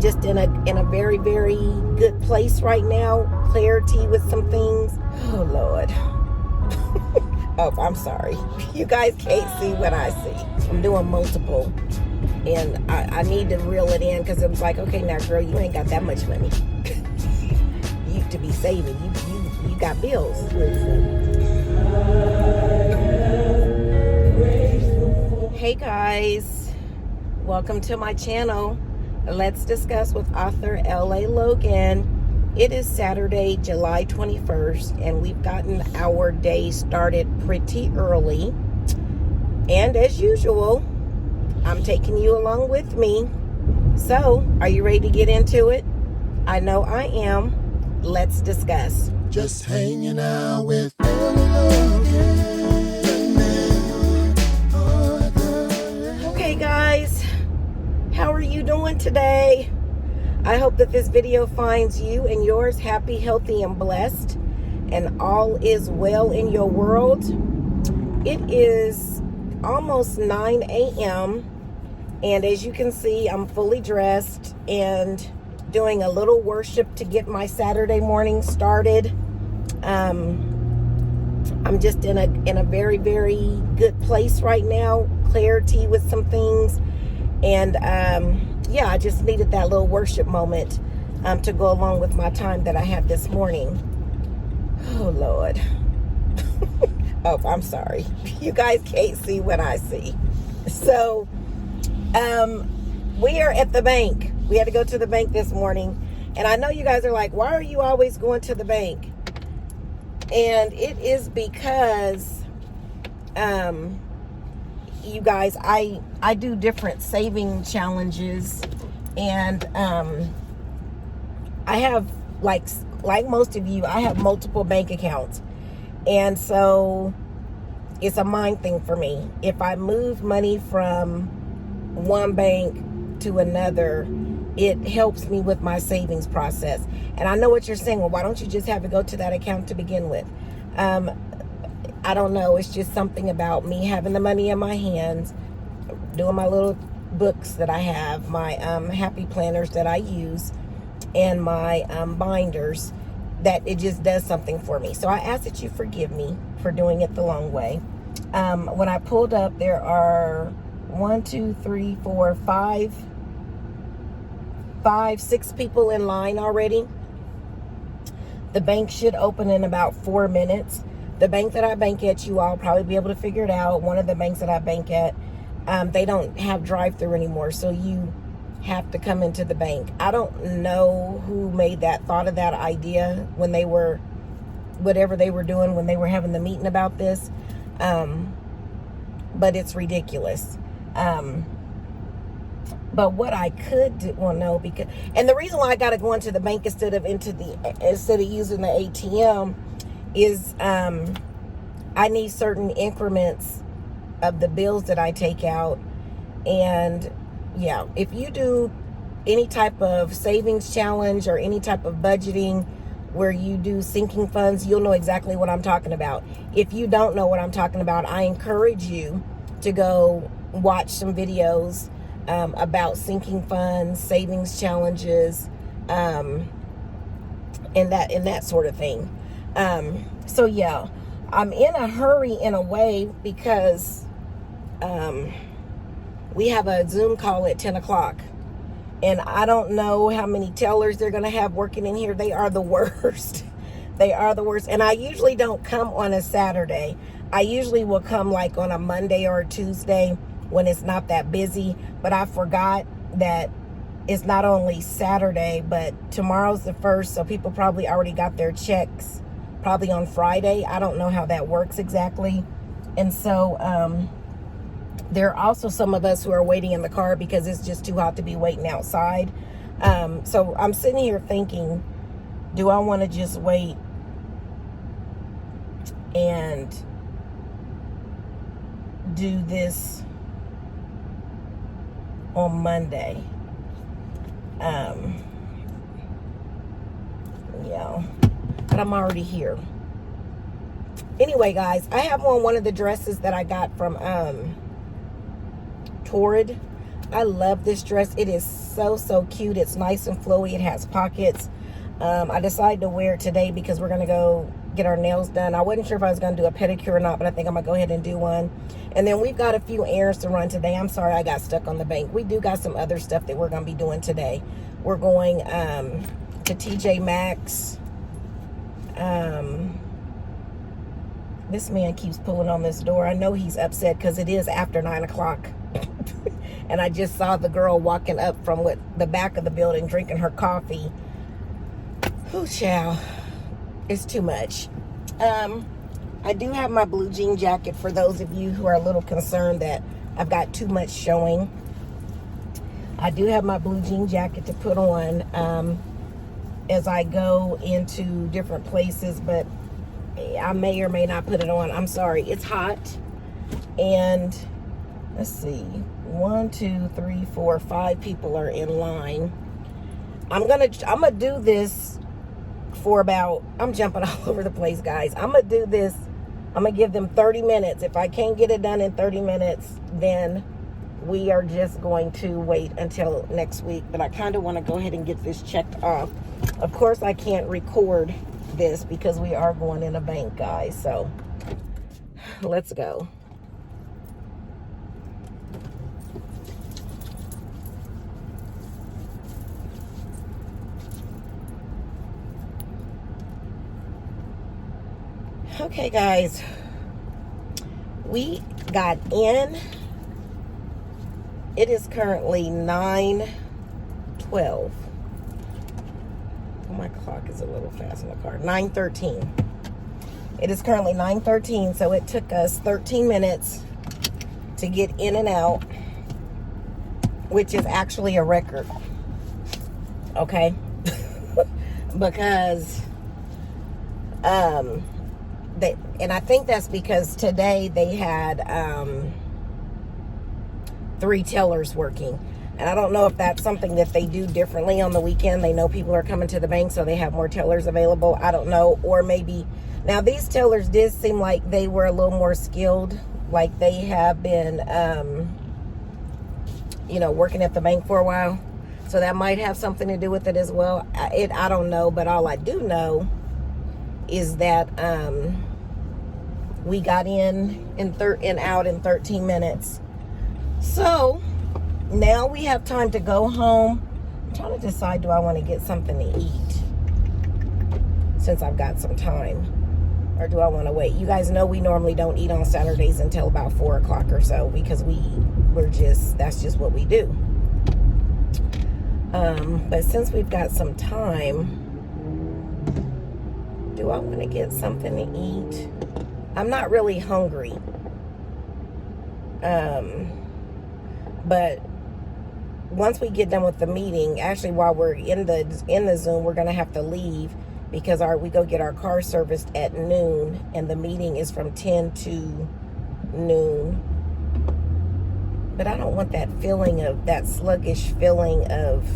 Just in a very, very good place right now. Clarity with some things. Oh Lord. Oh, I'm sorry. You guys can't see what I see. I'm doing multiple, and I need to reel it in because it was like, okay, now girl, you ain't got that much money. You to be saving. You got bills. Hey guys, welcome to my channel. Let's discuss with author L.A. Logan. It is Saturday, July 21st, and we've gotten our day started pretty early. And as usual, I'm taking you along with me. So, are you ready to get into it? I know I am. Let's discuss. Just hanging out with Logan. Okay, guys. How are you doing today? I hope that this video finds you and yours happy, healthy, and blessed, and all is well in your world. It is almost 9 a.m. and as you can see, I'm fully dressed and doing a little worship to get my Saturday morning started. I'm just in a very, very good place right now. Clarity with some things. And yeah, I just needed that little worship moment to go along with my time that I had this morning. Oh, Lord. Oh, I'm sorry. You guys can't see what I see. So, we are at the bank. We had to go to the bank this morning. And I know you guys are like, why are you always going to the bank? And it is because, you guys, I do different saving challenges, and I have like most of you, I have multiple bank accounts, and so it's a mind thing for me. If I move money from one bank to another, it helps me with my savings process. And I know what you're saying. Well, why don't you just have it go to that account to begin with? I don't know. It's just something about me having the money in my hands, doing my little books that I have, my happy planners that I use, and my binders, that it just does something for me. So I ask that you forgive me for doing it the long way. When I pulled up, there are 6 people in line already. The bank should open in about 4 minutes. The bank that I bank at, you all probably be able to figure it out. One of the banks that I bank at, they don't have drive-through anymore, so you have to come into the bank. I don't know who made that, thought of that idea when they were, whatever they were doing when they were having the meeting about this, but it's ridiculous. But what I could do, well, no, because, and the reason why I got to go into the bank instead of using the ATM is I need certain increments of the bills that I take out. And yeah, if you do any type of savings challenge or any type of budgeting where you do sinking funds, you'll know exactly what I'm talking about. If you don't know what I'm talking about, I encourage you to go watch some videos about sinking funds, savings challenges, and that sort of thing. So yeah, I'm in a hurry in a way because we have a Zoom call at 10 o'clock. And I don't know how many tellers they're going to have working in here. They are the worst. They are the worst. And I usually don't come on a Saturday. I usually will come like on a Monday or a Tuesday when it's not that busy. But I forgot that it's not only Saturday, but tomorrow's the 1st. So people probably already got their checks probably on Friday. I don't know how that works exactly. And so there are also some of us who are waiting in the car because it's just too hot to be waiting outside. So I'm sitting here thinking, do I want to just wait and do this on Monday? Yeah, but I'm already here. Anyway, guys, I have on one of the dresses that I got from Torrid. I love this dress. It is so cute. It's nice and flowy. It has pockets. I decided to wear it today because we're going to go get our nails done. I wasn't sure if I was going to do a pedicure or not, but I think I'm going to go ahead and do one. And then we've got a few errands to run today. I'm sorry I got stuck on the bank. We do got some other stuff that we're going to be doing today. We're going to TJ Maxx. This man keeps pulling on this door. I know he's upset because it is after 9 o'clock. And I just saw the girl walking up from the back of the building drinking her coffee. Oh, child. It's too much. I do have my blue jean jacket for those of you who are a little concerned that I've got too much showing. I do have my blue jean jacket to put on as I go into different places, but I may or may not put it on. I'm sorry. It's hot. And let's see. 1, 2, 3, 4, 5 people are in line. I'm gonna do this for about, I'm jumping all over the place, guys. I'm gonna do this. I'm gonna give them 30 minutes. If I can't get it done in 30 minutes, then we are just going to wait until next week. But I kind of want to go ahead and get this checked off. Of course, I can't record this because we are going in a bank, guys. So let's go. Okay, guys, we got in. It is currently 9:12. Oh, my clock is a little fast in the car. 9:13. It is currently 9:13, so it took us 13 minutes to get in and out, which is actually a record. Okay? Because and I think that's because today they had 3 tellers working. And I don't know if that's something that they do differently on the weekend. They know people are coming to the bank, so they have more tellers available. I don't know. Or maybe, now these tellers did seem like they were a little more skilled. Like they have been, working at the bank for a while. So that might have something to do with it as well. I don't know. But all I do know is that we got in and out in 13 minutes. So now we have time to go home. I'm trying to decide, do I want to get something to eat since I've got some time, or do I want to wait? You guys know we normally don't eat on Saturdays until about 4 o'clock or so because that's just what we do. But since we've got some time, do I want to get something to eat? I'm not really hungry. But once we get done with the meeting, actually while we're in the Zoom, we're going to have to leave because we go get our car serviced at noon, and the meeting is from 10 to noon. But I don't want that sluggish feeling of,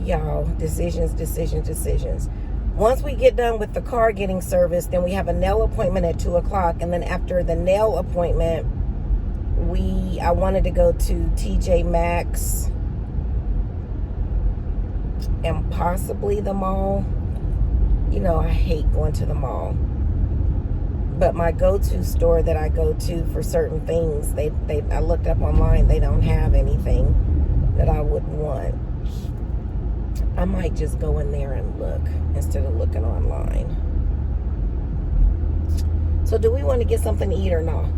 y'all, decisions. Once we get done with the car getting serviced, then we have a nail appointment at 2 o'clock. And then after the nail appointment, I wanted to go to TJ Maxx and possibly the mall. You know, I hate going to the mall. But my go-to store that I go to for certain things, I looked up online, they don't have anything that I would want. I might just go in there and look instead of looking online. So do we want to get something to eat or not?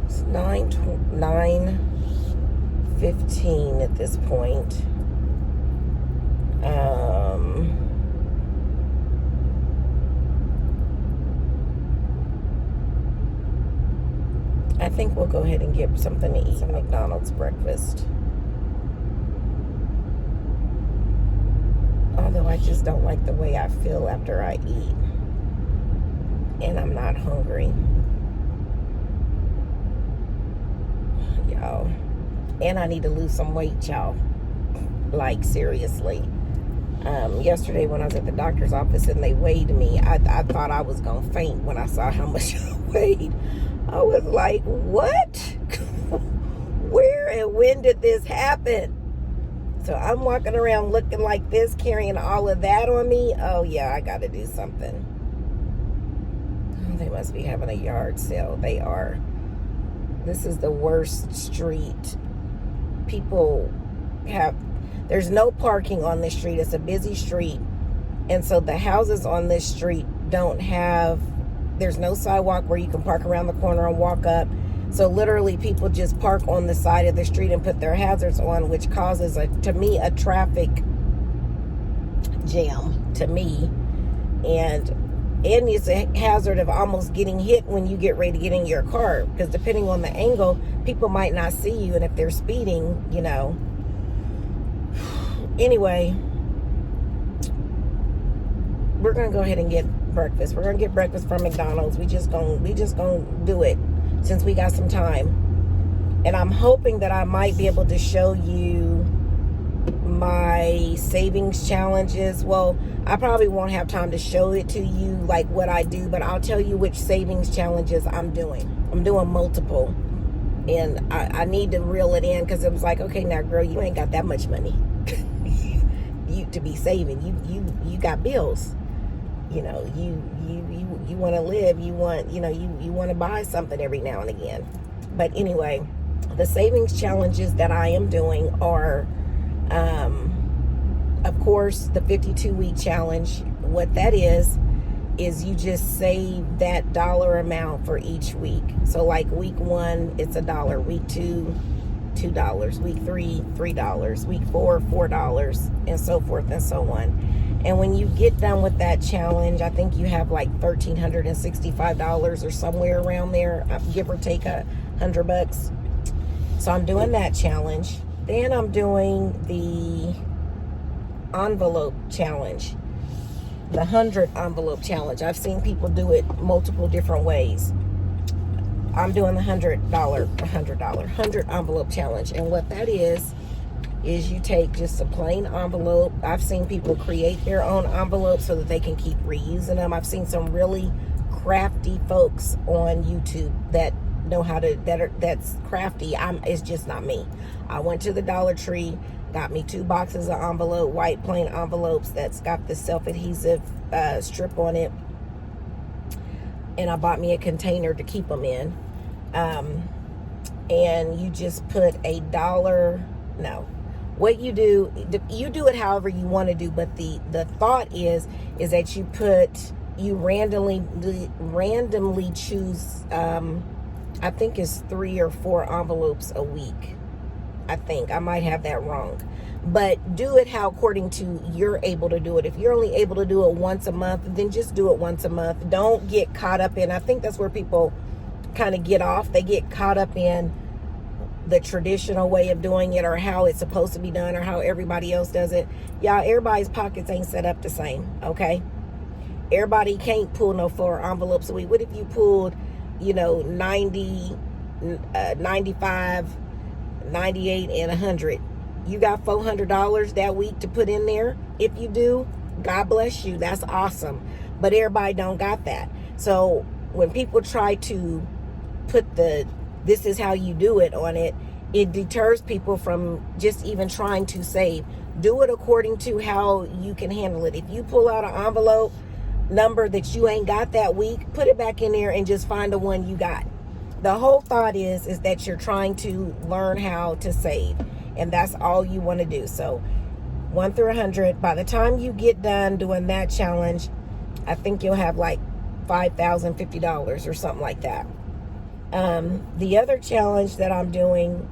It's 9:15 at this point. I think we'll go ahead and get something to eat. Some McDonald's breakfast. Although I just don't like the way I feel after I eat. And I'm not hungry. Y'all. And I need to lose some weight, y'all. Like, seriously. Yesterday when I was at the doctor's office and they weighed me, I thought I was going to faint when I saw how much I weighed. I was like, what? when did this happen? So I'm walking around looking like this, carrying all of that on me. Oh yeah, I gotta do something. Oh, they must be having a yard sale. They are. This is the worst street. People there's no parking on this street. It's a busy street. And so the houses on this street there's no sidewalk where you can park around the corner and walk up. So literally people just park on the side of the street and put their hazards on, which causes to me a traffic jam to me. And it's a hazard of almost getting hit when you get ready to get in your car, because depending on the angle, people might not see you, and if they're speeding, Anyway, we're gonna go ahead and get breakfast. We're gonna get breakfast from McDonald's. We just gonna do it since we got some time. And I'm hoping that I might be able to show you my savings challenges. Well, I probably won't have time to show it to you like what I do, but I'll tell you which savings challenges I'm doing. I'm doing multiple, and I need to reel it in, because it was like, okay, now girl, you ain't got that much money you to be saving. You got bills. You want to live. You want to buy something every now and again. But anyway, the savings challenges that I am doing are, of course, the 52-week challenge. What that is you just save that dollar amount for each week. So like week 1, it's $1. Week 2, $2. Week 3, $3. Week 4, $4, and so forth and so on. And when you get done with that challenge, I think you have like $1,365 or somewhere around there, give or take $100. So I'm doing that challenge. Then I'm doing the envelope challenge, the 100 envelope challenge. I've seen people do it multiple different ways. I'm doing the $100 envelope challenge. And what that is you take just a plain envelope. I've seen people create their own envelopes so that they can keep reusing them. I've seen some really crafty folks on YouTube that know how to, that's crafty. It's just not me. I went to the Dollar Tree, got me 2 boxes of envelope, white plain envelopes that's got the self-adhesive strip on it. And I bought me a container to keep them in. And you just put what you do it however you want to do, but the thought is that you randomly choose, I think it's 3 or 4 envelopes a week. I think I might have that wrong, but do it according to you're able to do it. If you're only able to do it once a month, then just do it once a month. Don't get caught up in, I think that's where people kind of get off. They get caught up in the traditional way of doing it, or how it's supposed to be done, or how everybody else does it. Y'all, everybody's pockets ain't set up the same, okay? Everybody can't pull no 4 envelopes a week. What if you pulled, 90, 95, 98, and 100? You got $400 that week to put in there. If you do, God bless you. That's awesome. But everybody don't got that. So when people try to put this is how you do it on it, it deters people from just even trying to save. Do it according to how you can handle it. If you pull out an envelope number that you ain't got that week, put it back in there and just find the one you got. The whole thought is that you're trying to learn how to save, and that's all you want to do. So 1 through 100, by the time you get done doing that challenge, I think you'll have like $5,050 or something like that. The other challenge that I'm doing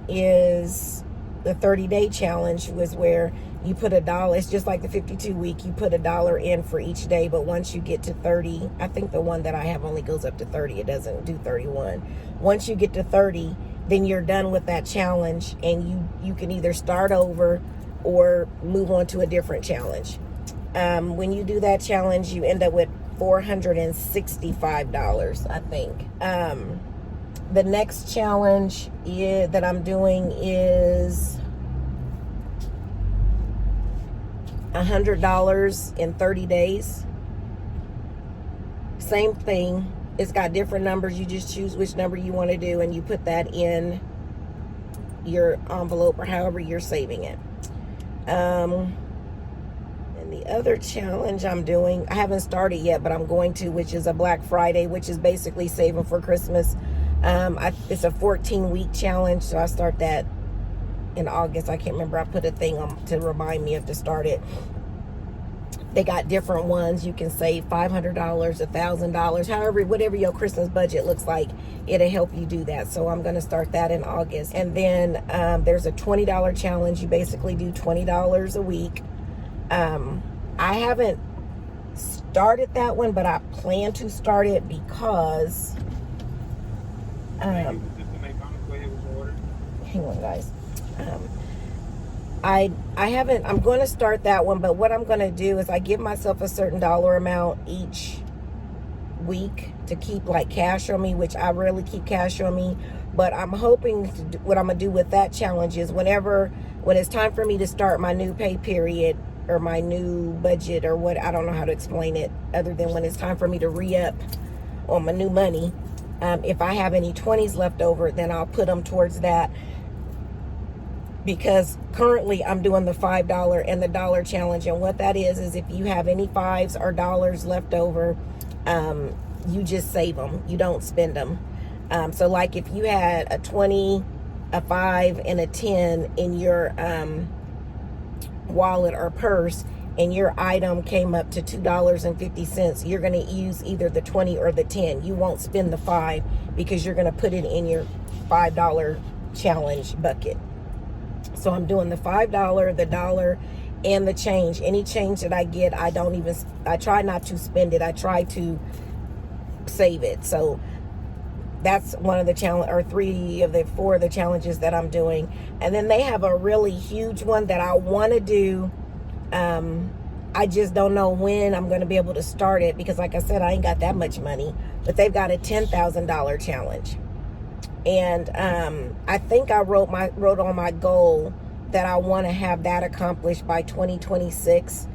is the 30-day challenge, was where you put $1. It's just like the 52-week. You put $1 in for each day, but once you get to 30, I think the one that I have only goes up to 30. It doesn't do 31. Once you get to 30, then you're done with that challenge, and you can either start over or move on to a different challenge. When you do that challenge, you end up with $465, I think. The next challenge that I'm doing is $100 in 30 days. Same thing. It's got different numbers. You just choose which number you want to do, and you put that in your envelope or however you're saving it. And the other challenge I'm doing, I haven't started yet, but I'm going to, which is a Black Friday, which is basically saving for Christmas. It's a 14-week challenge, so I start that in August. I can't remember. I put a thing on to remind me of to start it. They got different ones. You can save $500, $1,000, however, whatever your Christmas budget looks like. It'll help you do that. So I'm going to start that in August. And then there's a $20 challenge. You basically do $20 a week. I haven't started that one, but I plan to start it because hang on, guys. I haven't, I'm going to start that one, but what I'm going to do is I give myself a certain dollar amount each week to keep like cash on me, which I rarely keep cash on me, but I'm hoping to do, what I'm going to do with that challenge is when it's time for me to start my new pay period or my new budget or what, I don't know how to explain it other than when it's time for me to re-up on my new money. If I have any 20s left over, then I'll put them towards that. Because currently I'm doing the $5 and the $1 challenge. And what that is if you have any 5s or dollars left over, you just save them. You don't spend them. So like if you had a 20, a 5, and a 10 in your wallet or purse, and your item came up to $2.50, you're going to use either the 20 or the 10. You won't spend the 5 because you're going to put it in your $5 challenge bucket. So I'm doing the $5, the $1, and the change. Any change that I get, I try not to spend it. I try to save it. So that's one of the challenge, or 4 of the challenges that I'm doing. And then they have a really huge one that I want to do. I just don't know when I'm going to be able to start it because, like I said, I ain't got that much money. But they've got a $10,000 challenge. And I think I wrote on my goal that I want to have that accomplished by 2026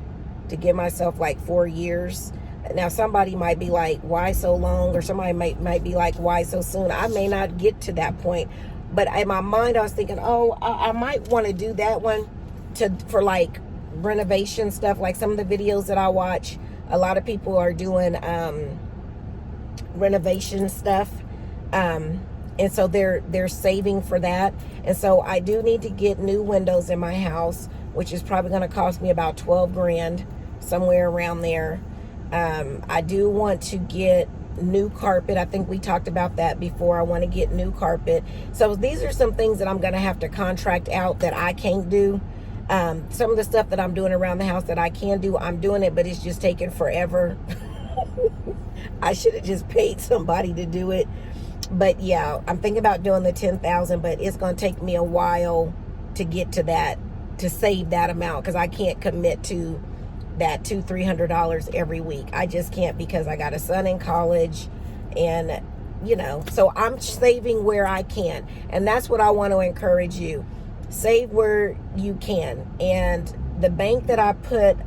to give myself like 4 years. Now, somebody might be like, why so long? Or somebody might be like, why so soon? I may not get to that point. But in my mind, I was thinking, I might want to do that one for like renovation stuff. Like some of the videos that I watch, a lot of people are doing renovation stuff. And so they're saving for that. And so I do need to get new windows in my house, which is probably going to cost me about 12 grand, somewhere around there. I do want to get new carpet. I think we talked about that before. I want to get new carpet. So these are some things that I'm going to have to contract out that I can't do. Some of the stuff that I'm doing around the house that I can do, I'm doing it, but it's just taking forever. I should have just paid somebody to do it. But yeah, I'm thinking about doing the 10,000, but it's going to take me a while to get to that, to save that amount, because I can't commit to that $200-300 every week. I just can't, because I got a son in college, and so I'm saving where I can. And that's what I want to encourage you. Save where you can. And the bank that I put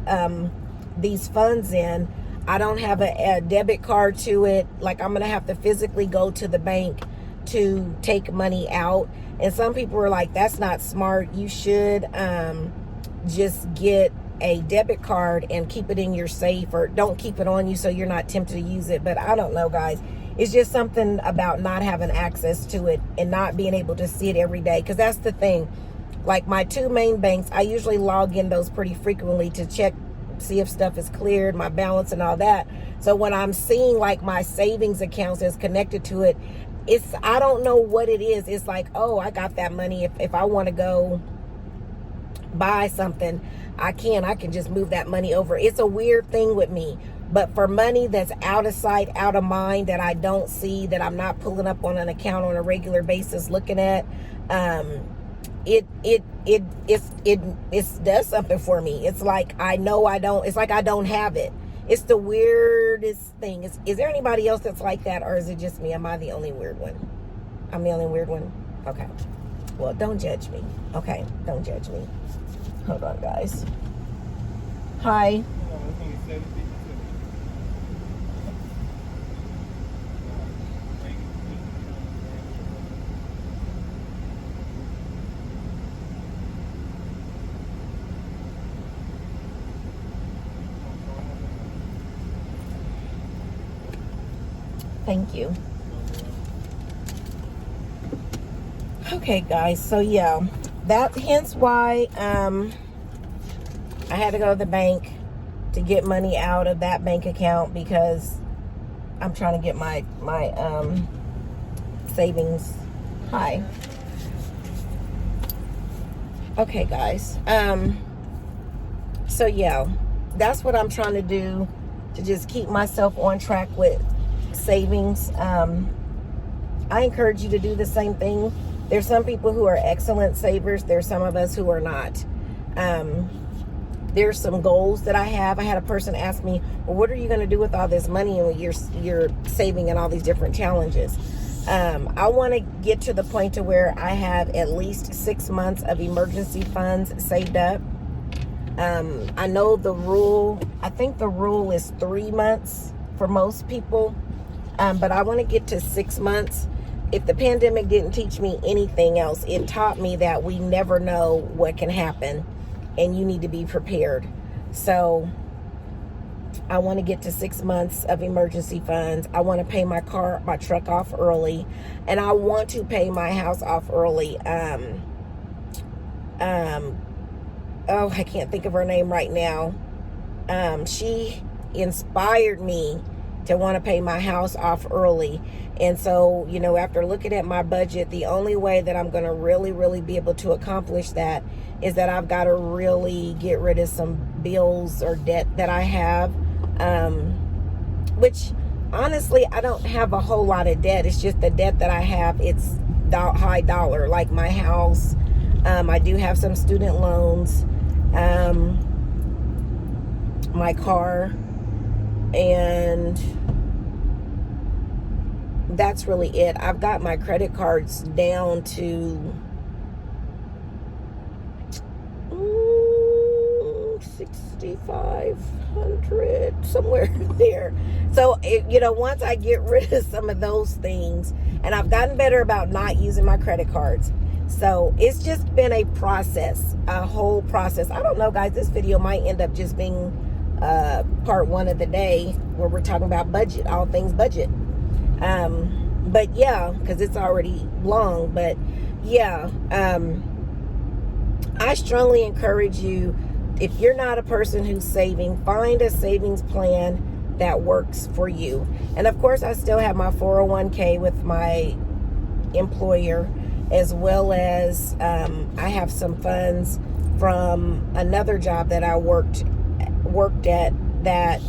these funds in, I don't have a debit card to it. Like, I'm going to have to physically go to the bank to take money out. And some people are like, that's not smart. You should just get a debit card and keep it in your safe, or don't keep it on you so you're not tempted to use it. But I don't know, guys. It's just something about not having access to it and not being able to see it every day. Because that's the thing. Like my 2 main banks, I usually log in those pretty frequently to check, see if stuff is cleared, my balance and all that. So when I'm seeing like my savings accounts is connected to it, I don't know what it is. It's like, oh, I got that money. If I want to go buy something, I can just move that money over. It's a weird thing with me. But for money that's out of sight, out of mind, that I don't see, that I'm not pulling up on an account on a regular basis looking at, it does something for me. It's like it's like I don't have it. It's the weirdest thing. Is there anybody else that's like that, or is it just me? Am I the only weird one? I'm the only weird one? Okay. Well, don't judge me. Okay, don't judge me. Hold on, guys. Hi. Thank you. Okay, guys. So yeah, that hence why I had to go to the bank to get money out of that bank account, because I'm trying to get my savings high. Okay, guys. So yeah, that's what I'm trying to do, to just keep myself on track with savings. I encourage you to do the same thing. There's some people who are excellent savers. There's some of us who are not. There's some goals that I have. I had a person ask me, well, what are you going to do with all this money and you're saving in all these different challenges? I want to get to the point to where I have at least 6 months of emergency funds saved up. I know the rule, I think the rule is 3 months for most people. But I want to get to 6 months. If the pandemic didn't teach me anything else, it taught me that we never know what can happen, and you need to be prepared. So I want to get to 6 months of emergency funds. I want to pay my truck off early, and I want to pay my house off early. Oh, I can't think of her name right now. She inspired me to want to pay my house off early. And so, you know, after looking at my budget, the only way that I'm going to really be able to accomplish that is that I've got to really get rid of some bills or debt that I have, which honestly, I don't have a whole lot of debt. It's just the debt that I have, it's high dollar, like my house. I do have some student loans, my car, and that's really it. I've got my credit cards down to $6,500, somewhere there. So, once I get rid of some of those things, and I've gotten better about not using my credit cards. So it's just been a process, a whole process. I don't know, guys, this video might end up just being part 1 of the day, where we're talking about budget, all things budget. But yeah, because it's already long. But yeah, I strongly encourage you, if you're not a person who's saving, find a savings plan that works for you. And of course, I still have my 401k with my employer, as well as I have some funds from another job that I worked at that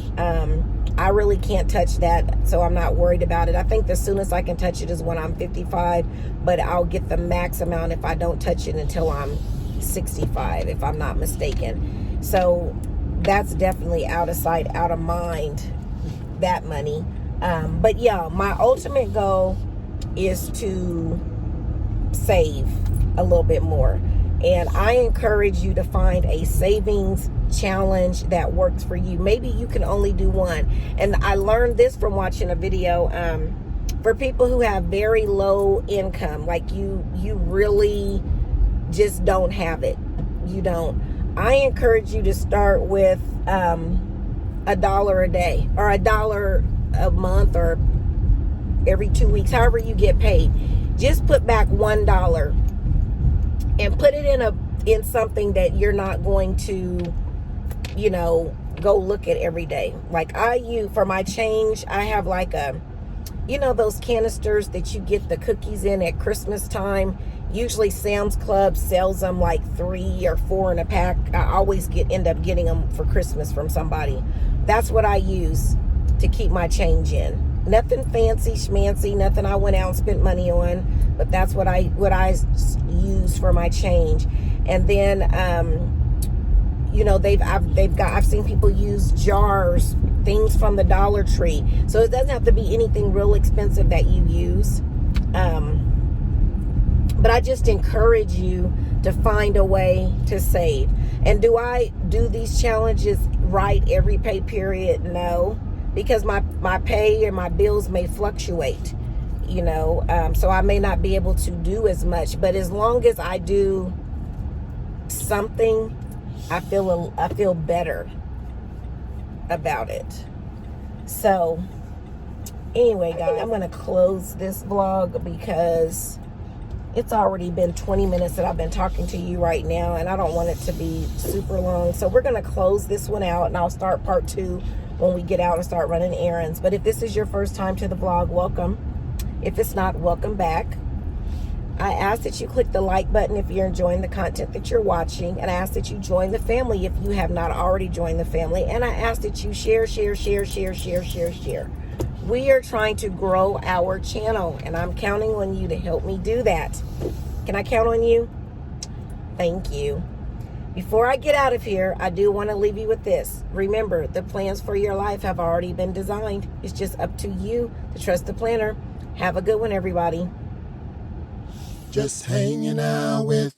I really can't touch that, so I'm not worried about it. I think the soonest I can touch it is when I'm 55, but I'll get the max amount if I don't touch it until I'm 65, if I'm not mistaken. So that's definitely out of sight, out of mind, that money. But yeah, my ultimate goal is to save a little bit more. And I encourage you to find a savings challenge that works for you. Maybe you can only do one. And I learned this from watching a video. For people who have very low income, like you really just don't have it. You don't. I encourage you to start with $1 a day, or $1 a month, or every 2 weeks, however you get paid. Just put back $1 and put it in something that you're not going to, go look at every day. Like for my change, I have like those canisters that you get the cookies in at Christmas time. Usually Sam's Club sells them like 3 or 4 in a pack. I always end up getting them for Christmas from somebody. That's what I use to keep my change in. Nothing fancy schmancy, nothing I went out and spent money on, but that's what I use for my change. And then I've seen people use jars, things from the Dollar Tree. So it doesn't have to be anything real expensive that you use. But I just encourage you to find a way to save. And do I do these challenges right every pay period? No, because my pay and my bills may fluctuate, so I may not be able to do as much. But as long as I do something, I feel better about it. So Anyway, guys, I'm going to close this vlog because it's already been 20 minutes that I've been talking to you right now, and I don't want it to be super long. So we're going to close this one out, and I'll start part 2 when we get out and start running errands. But if this is your first time to the vlog, welcome. If it's not, welcome back. I ask that you click the like button if you're enjoying the content that you're watching, and I ask that you join the family if you have not already joined the family, and I ask that you share. We are trying to grow our channel, and I'm counting on you to help me do that. Can I count on you? Thank you. Before I get out of here, I do want to leave you with this. Remember, the plans for your life have already been designed. It's just up to you to trust the planner. Have a good one, everybody. Just hanging out with